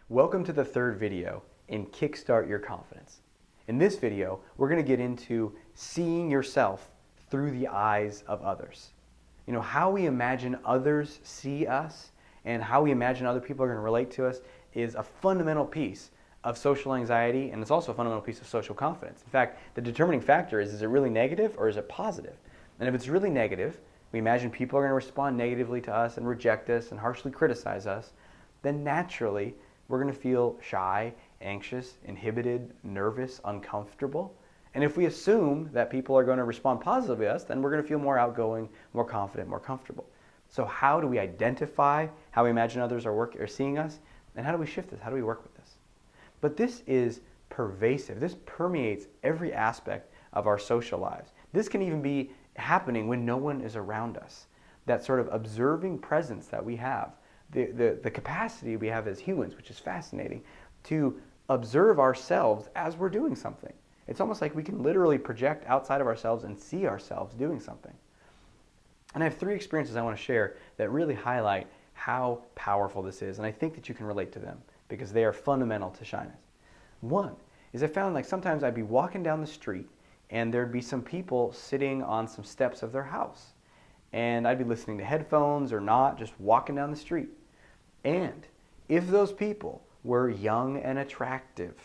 Welcome to the third video in Kickstart Your Confidence. In this video, we're going to get into seeing yourself through the eyes of others. You know, how we imagine others see us and how we imagine other people are going to relate to us is a fundamental piece of social anxiety, and it's also a fundamental piece of social confidence. In fact, the determining factor is it really negative or is it positive? And if it's really negative, we imagine people are going to respond negatively to us and reject us and harshly criticize us, then naturally we're going to feel shy, anxious, inhibited, nervous, uncomfortable. And if we assume that people are going to respond positively to us, then we're going to feel more outgoing, more confident, more comfortable. So how do we identify how we imagine others are seeing us? And how do we shift this? How do we work with this? But this is pervasive. This permeates every aspect of our social lives. This can even be happening when no one is around us. That sort of observing presence that we have, the capacity we have as humans, which is fascinating, to observe ourselves as we're doing something. It's almost like we can literally project outside of ourselves and see ourselves doing something. And I have 3 experiences I want to share that really highlight how powerful this is, and I think that you can relate to them because they are fundamental to shyness. One is I found like sometimes I'd be walking down the street and there'd be some people sitting on some steps of their house. And I'd be listening to headphones or not, just walking down the street. And if those people were young and attractive,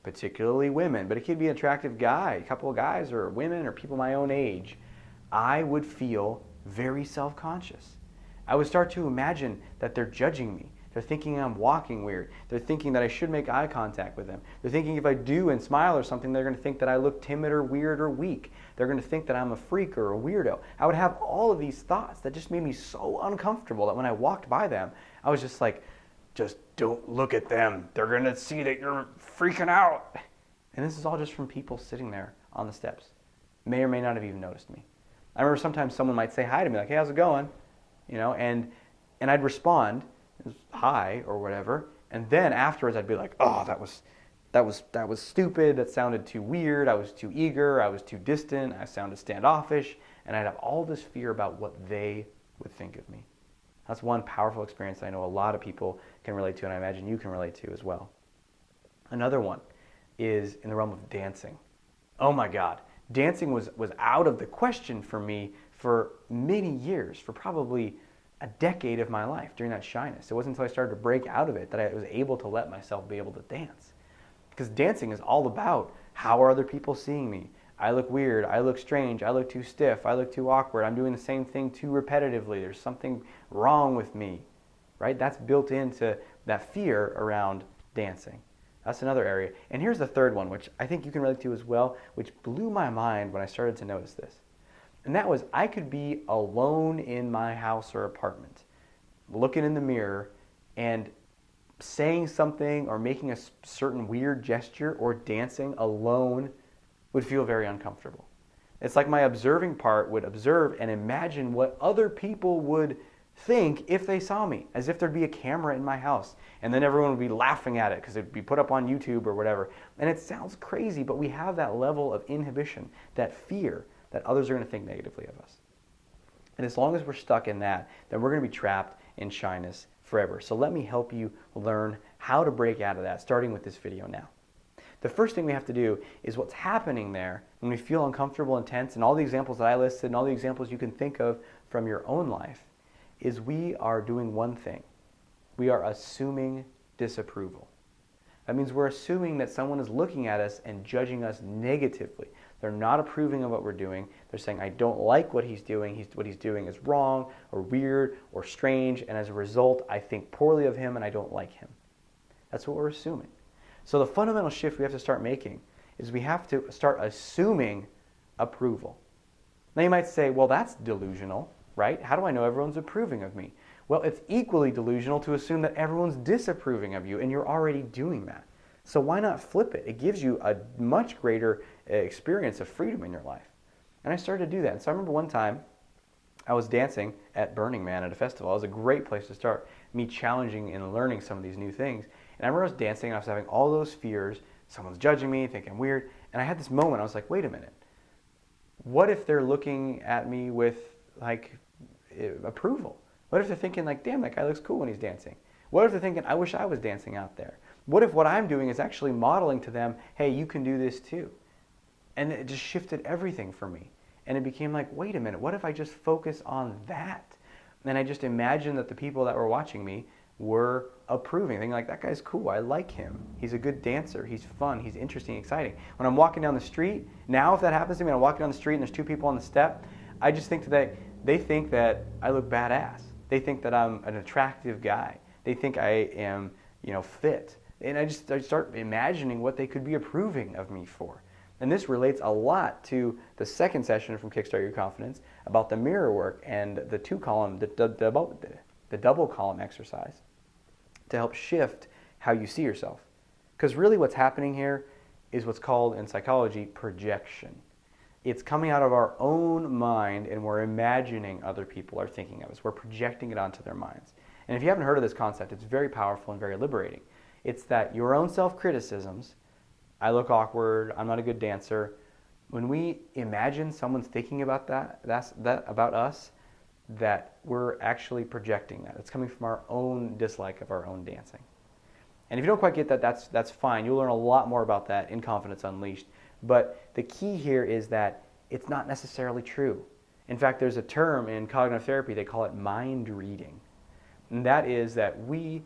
particularly women, but it could be an attractive guy, a couple of guys or women or people my own age, I would feel very self-conscious. I would start to imagine that they're judging me. They're thinking I'm walking weird. They're thinking that I should make eye contact with them. They're thinking if I do and smile or something, they're going to think that I look timid or weird or weak. They're going to think that I'm a freak or a weirdo. I would have all of these thoughts that just made me so uncomfortable that when I walked by them, I was just like, just don't look at them. They're going to see that you're freaking out. And this is all just from people sitting there on the steps. May or may not have even noticed me. I remember sometimes someone might say hi to me, like, hey, how's it going? You know, and I'd respond, hi or whatever, and then afterwards I'd be like, oh, that was stupid, that sounded too weird, I was too eager, I was too distant, I sounded standoffish, and I'd have all this fear about what they would think of me. That's one powerful experience that I know a lot of people can relate to, and I imagine you can relate to as well. Another one is in the realm of dancing. Oh my God, dancing was out of the question for me for many years, for probably a decade of my life during that shyness. It wasn't until I started to break out of it that I was able to let myself be able to dance. Because dancing is all about how are other people seeing me? I look weird, I look strange, I look too stiff, I look too awkward, I'm doing the same thing too repetitively, there's something wrong with me, right? That's built into that fear around dancing. That's another area. And here's the third one, which I think you can relate to as well, which blew my mind when I started to notice this. And that was I could be alone in my house or apartment, looking in the mirror and saying something or making a certain weird gesture or dancing alone would feel very uncomfortable. It's like my observing part would observe and imagine what other people would think if they saw me, as if there'd be a camera in my house, and then everyone would be laughing at it because it'd be put up on YouTube or whatever. And it sounds crazy, but we have that level of inhibition, that fear that others are going to think negatively of us. And as long as we're stuck in that, then we're going to be trapped in shyness forever. So let me help you learn how to break out of that, starting with this video now. The first thing we have to do is what's happening there when we feel uncomfortable and tense, and all the examples that I listed and all the examples you can think of from your own life, is we are doing one thing. We are assuming disapproval. That means we're assuming that someone is looking at us and judging us negatively. They're not approving of what we're doing. They're saying, I don't like what he's doing. What he's doing is wrong or weird or strange, and as a result, I think poorly of him and I don't like him. That's what we're assuming. So the fundamental shift we have to start making is we have to start assuming approval. Now you might say, well, that's delusional, right? How do I know everyone's approving of me? Well, it's equally delusional to assume that everyone's disapproving of you, and you're already doing that. So why not flip it? It gives you a much greater experience of freedom in your life. And I started to do that. And so I remember one time I was dancing at Burning Man at a festival. It was a great place to start me challenging and learning some of these new things. And I remember I was dancing and I was having all those fears. Someone's judging me, thinking I'm weird. And I had this moment. I was like, wait a minute. What if they're looking at me with like approval? What if they're thinking like, damn, that guy looks cool when he's dancing? What if they're thinking, I wish I was dancing out there? What if what I'm doing is actually modeling to them, hey, you can do this too? And it just shifted everything for me. And it became like, wait a minute, what if I just focus on that? And I just imagined that the people that were watching me were approving, thinking like, that guy's cool, I like him. He's a good dancer, he's fun, he's interesting, exciting. When I'm walking down the street, now if that happens to me, I'm walking down the street and there's two people on the step, I just think that they think that I look badass. They think that I'm an attractive guy. They think I am, fit. And I start imagining what they could be approving of me for. And this relates a lot to the second session from Kickstart Your Confidence about the mirror work and the double column exercise to help shift how you see yourself. Because really what's happening here is what's called in psychology projection. It's coming out of our own mind and we're imagining other people are thinking of us. We're projecting it onto their minds. And if you haven't heard of this concept, it's very powerful and very liberating. It's that your own self-criticisms, I look awkward, I'm not a good dancer, when we imagine someone's thinking about that about us, that we're actually projecting that. It's coming from our own dislike of our own dancing. And if you don't quite get that, that's fine. You'll learn a lot more about that in Confidence Unleashed. But the key here is that it's not necessarily true. In fact, there's a term in cognitive therapy, they call it mind reading. And that is that we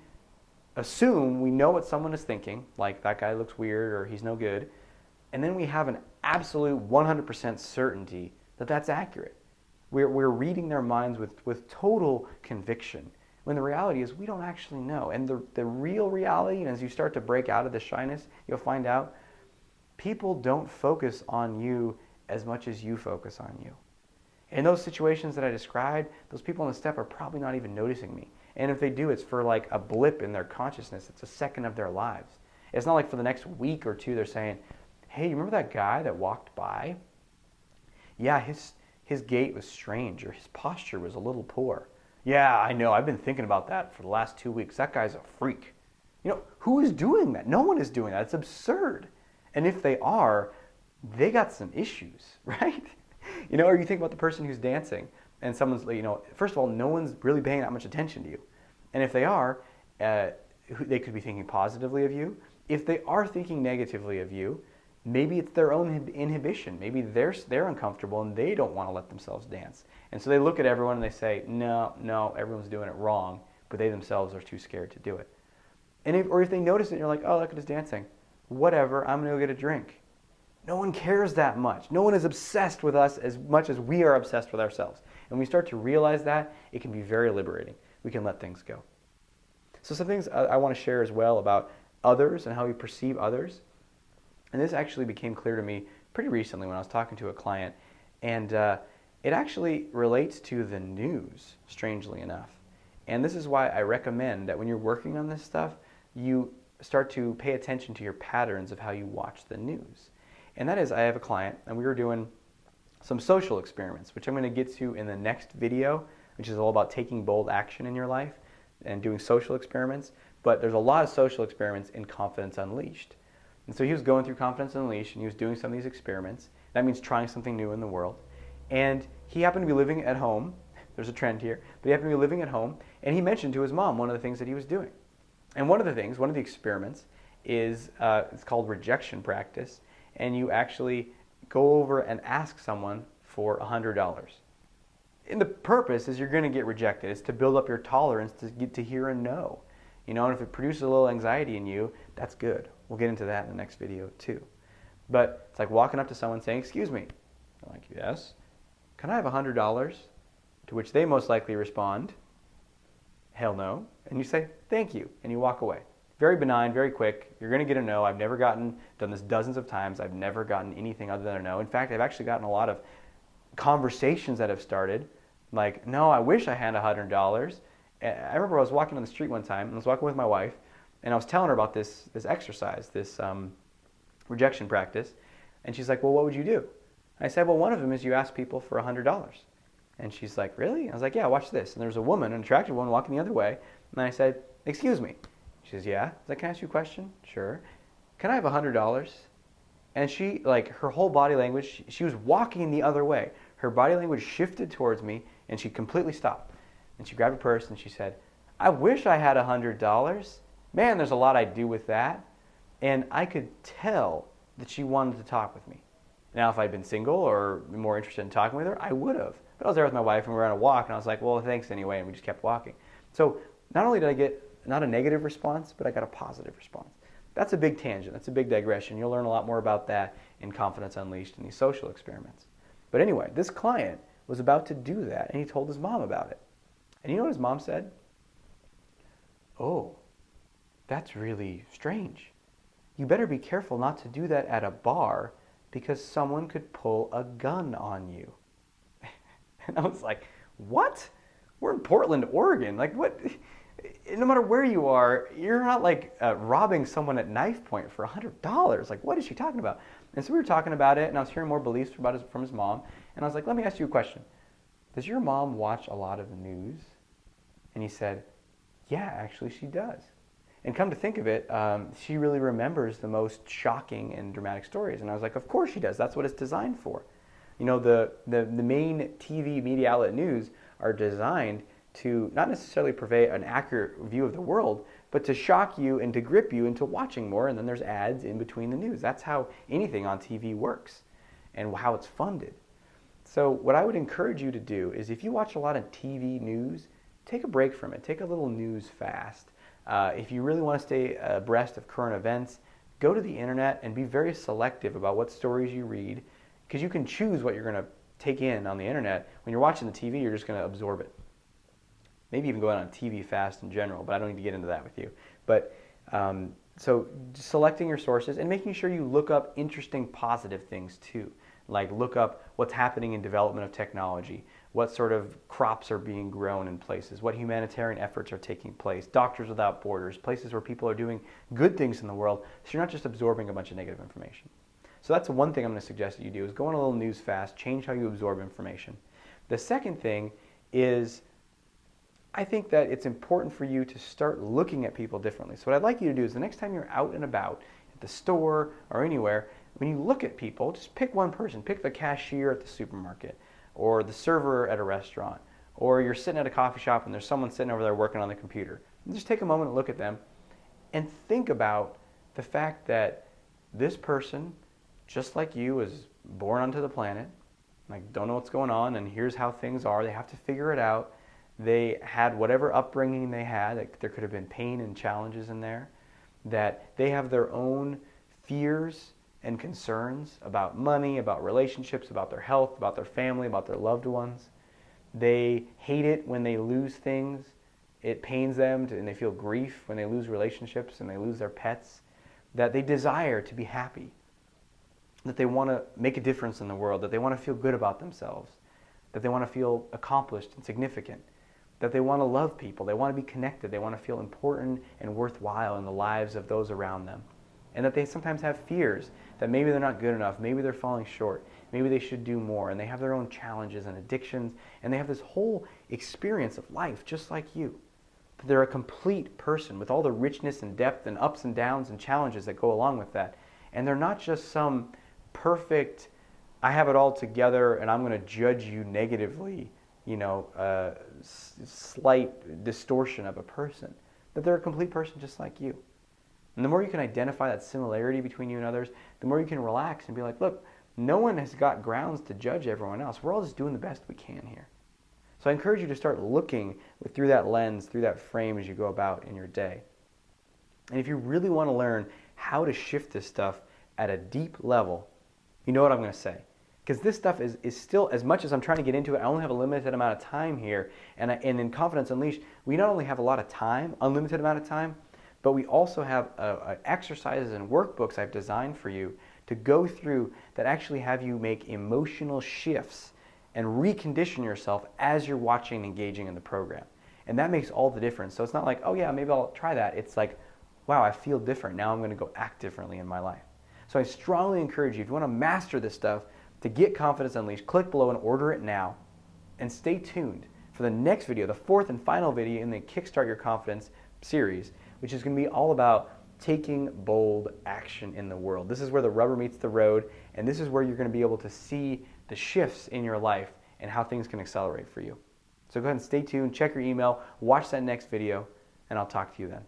assume we know what someone is thinking, like that guy looks weird or he's no good, and then we have an absolute 100% certainty that that's accurate. We're reading their minds with total conviction, when the reality is we don't actually know. And the real reality, and as you start to break out of the shyness, you'll find out people don't focus on you as much as you focus on you. In those situations that I described, those people on the step are probably not even noticing me. And if they do, it's for like a blip in their consciousness. It's a second of their lives. It's not like for the next week or two they're saying, hey, you remember that guy that walked by? Yeah, his gait was strange, or his posture was a little poor. Yeah, I know, I've been thinking about that for the last 2 weeks. That guy's a freak. Who is doing that? No one is doing that. It's absurd. And if they are, they got some issues, right? Or you think about the person who's dancing and someone's, first of all, no one's really paying that much attention to you. And if they are, they could be thinking positively of you. If they are thinking negatively of you, maybe it's their own inhibition. Maybe they're uncomfortable and they don't want to let themselves dance. And so they look at everyone and they say, no, everyone's doing it wrong, but they themselves are too scared to do it. And if they notice it and you're like, oh, look at his dancing. Whatever, I'm going to go get a drink. No one cares that much. No one is obsessed with us as much as we are obsessed with ourselves. And when we start to realize that, it can be very liberating. We can let things go. So some things I want to share as well about others and how we perceive others. And this actually became clear to me pretty recently when I was talking to a client. And it actually relates to the news, strangely enough. And this is why I recommend that when you're working on this stuff, you start to pay attention to your patterns of how you watch the news. And that is, I have a client, and we were doing some social experiments, which I'm going to get to in the next video, which is all about taking bold action in your life and doing social experiments. But there's a lot of social experiments in Confidence Unleashed. And so he was going through Confidence Unleashed, and he was doing some of these experiments. That means trying something new in the world. And he happened to be living at home. There's a trend here. But he happened to be living at home, and he mentioned to his mom one of the things that he was doing. And one of the experiments is it's called Rejection Practice. And you actually go over and ask someone for $100. And the purpose is you're going to get rejected. It's to build up your tolerance to get to hear a no. And if it produces a little anxiety in you, that's good. We'll get into that in the next video too. But it's like walking up to someone saying, excuse me. I'm like, yes. Can I have $100? To which they most likely respond, hell no. And you say, thank you. And you walk away. Very benign, very quick. You're going to get a no. I've never done this dozens of times. I've never gotten anything other than a no. In fact, I've actually gotten a lot of conversations that have started like, no, I wish I had $100. I remember I was walking on the street one time, and I was walking with my wife, and I was telling her about this exercise, this rejection practice. And she's like, well, what would you do? I said, well, one of them is you ask people for $100. And she's like, really? I was like, yeah, watch this. And there's a woman, an attractive one, walking the other way. And I said, excuse me. She says, yeah. I was like, can I ask you a question? Sure. Can I have $100? And she, her whole body language, she was walking the other way. Her body language shifted towards me, and she completely stopped. And she grabbed her purse and she said, I wish I had $100. Man, there's a lot I'd do with that. And I could tell that she wanted to talk with me. Now, if I'd been single or more interested in talking with her, I would have. But I was there with my wife and we were on a walk, and I was like, well, thanks anyway, and we just kept walking. So not only did I get not a negative response, but I got a positive response. That's a big tangent. That's a big digression. You'll learn a lot more about that in Confidence Unleashed in these social experiments. But anyway, this client was about to do that, and he told his mom about it. And you know what his mom said? Oh, that's really strange. You better be careful not to do that at a bar because someone could pull a gun on you. And I was like, what? We're in Portland, Oregon. Like, what? No matter where you are, you're not like robbing someone at knife point for $100. Like, what is she talking about? And so we were talking about it, and I was hearing more beliefs from his mom. And I was like, let me ask you a question. Does your mom watch a lot of the news? And he said, yeah, actually she does. And come to think of it, she really remembers the most shocking and dramatic stories. And I was like, of course she does. That's what it's designed for. You know, the main TV media outlet news are designed to not necessarily purvey an accurate view of the world, but to shock you and to grip you into watching more, and then there's ads in between the news. That's how anything on TV works and how it's funded. So what I would encourage you to do is if you watch a lot of TV news, take a break from it. Take a little news fast. If you really want to stay abreast of current events, go to the internet and be very selective about what stories you read, because you can choose what you're going to take in on the internet. When you're watching the TV, you're just going to absorb it. Maybe even go out on TV fast in general, but I don't need to get into that with you. But so selecting your sources and making sure you look up interesting positive things too. Like look up what's happening in development of technology, what sort of crops are being grown in places, what humanitarian efforts are taking place, Doctors Without Borders, places where people are doing good things in the world, so you're not just absorbing a bunch of negative information. So that's one thing I'm going to suggest that you do, is go on a little news fast, change how you absorb information. The second thing is, I think that it's important for you to start looking at people differently. So what I'd like you to do is the next time you're out and about, at the store or anywhere, when you look at people, just pick one person. Pick the cashier at the supermarket, or the server at a restaurant, or you're sitting at a coffee shop and there's someone sitting over there working on the computer. And just take a moment and look at them and think about the fact that this person, just like you, was born onto the planet, like don't know what's going on, and here's how things are. They have to figure it out. They had whatever upbringing they had. Like there could have been pain and challenges in there. That they have their own fears and concerns about money, about relationships, about their health, about their family, about their loved ones. They hate it when they lose things. It pains them, and they feel grief when they lose relationships and they lose their pets. That they desire to be happy. That they want to make a difference in the world. That they want to feel good about themselves. That they want to feel accomplished and significant. That they want to love people. They want to be connected. They want to feel important and worthwhile in the lives of those around them. And that they sometimes have fears that maybe they're not good enough, maybe they're falling short, maybe they should do more, and they have their own challenges and addictions, and they have this whole experience of life just like you. That they're a complete person with all the richness and depth and ups and downs and challenges that go along with that. And they're not just some perfect, I have it all together and I'm going to judge you negatively, you know, slight distortion of a person. That they're a complete person just like you. And the more you can identify that similarity between you and others, the more you can relax and be like, look, no one has got grounds to judge everyone else. We're all just doing the best we can here. So I encourage you to start looking through that lens, through that frame as you go about in your day. And if you really want to learn how to shift this stuff at a deep level, you know what I'm going to say. Because this stuff is still, as much as I'm trying to get into it, I only have a limited amount of time here. And in Confidence Unleashed, we not only have a lot of time, unlimited amount of time, but we also have exercises and workbooks I've designed for you to go through that actually have you make emotional shifts and recondition yourself as you're watching and engaging in the program. And that makes all the difference. So it's not like, oh yeah, maybe I'll try that. It's like, wow, I feel different. Now I'm going to go act differently in my life. So I strongly encourage you, if you want to master this stuff, to get Confidence Unleashed, click below and order it now. And stay tuned for the next video, the fourth and final video in the Kickstart Your Confidence series, which is going to be all about taking bold action in the world. This is where the rubber meets the road, and this is where you're going to be able to see the shifts in your life and how things can accelerate for you. So go ahead and stay tuned, check your email, watch that next video, and I'll talk to you then.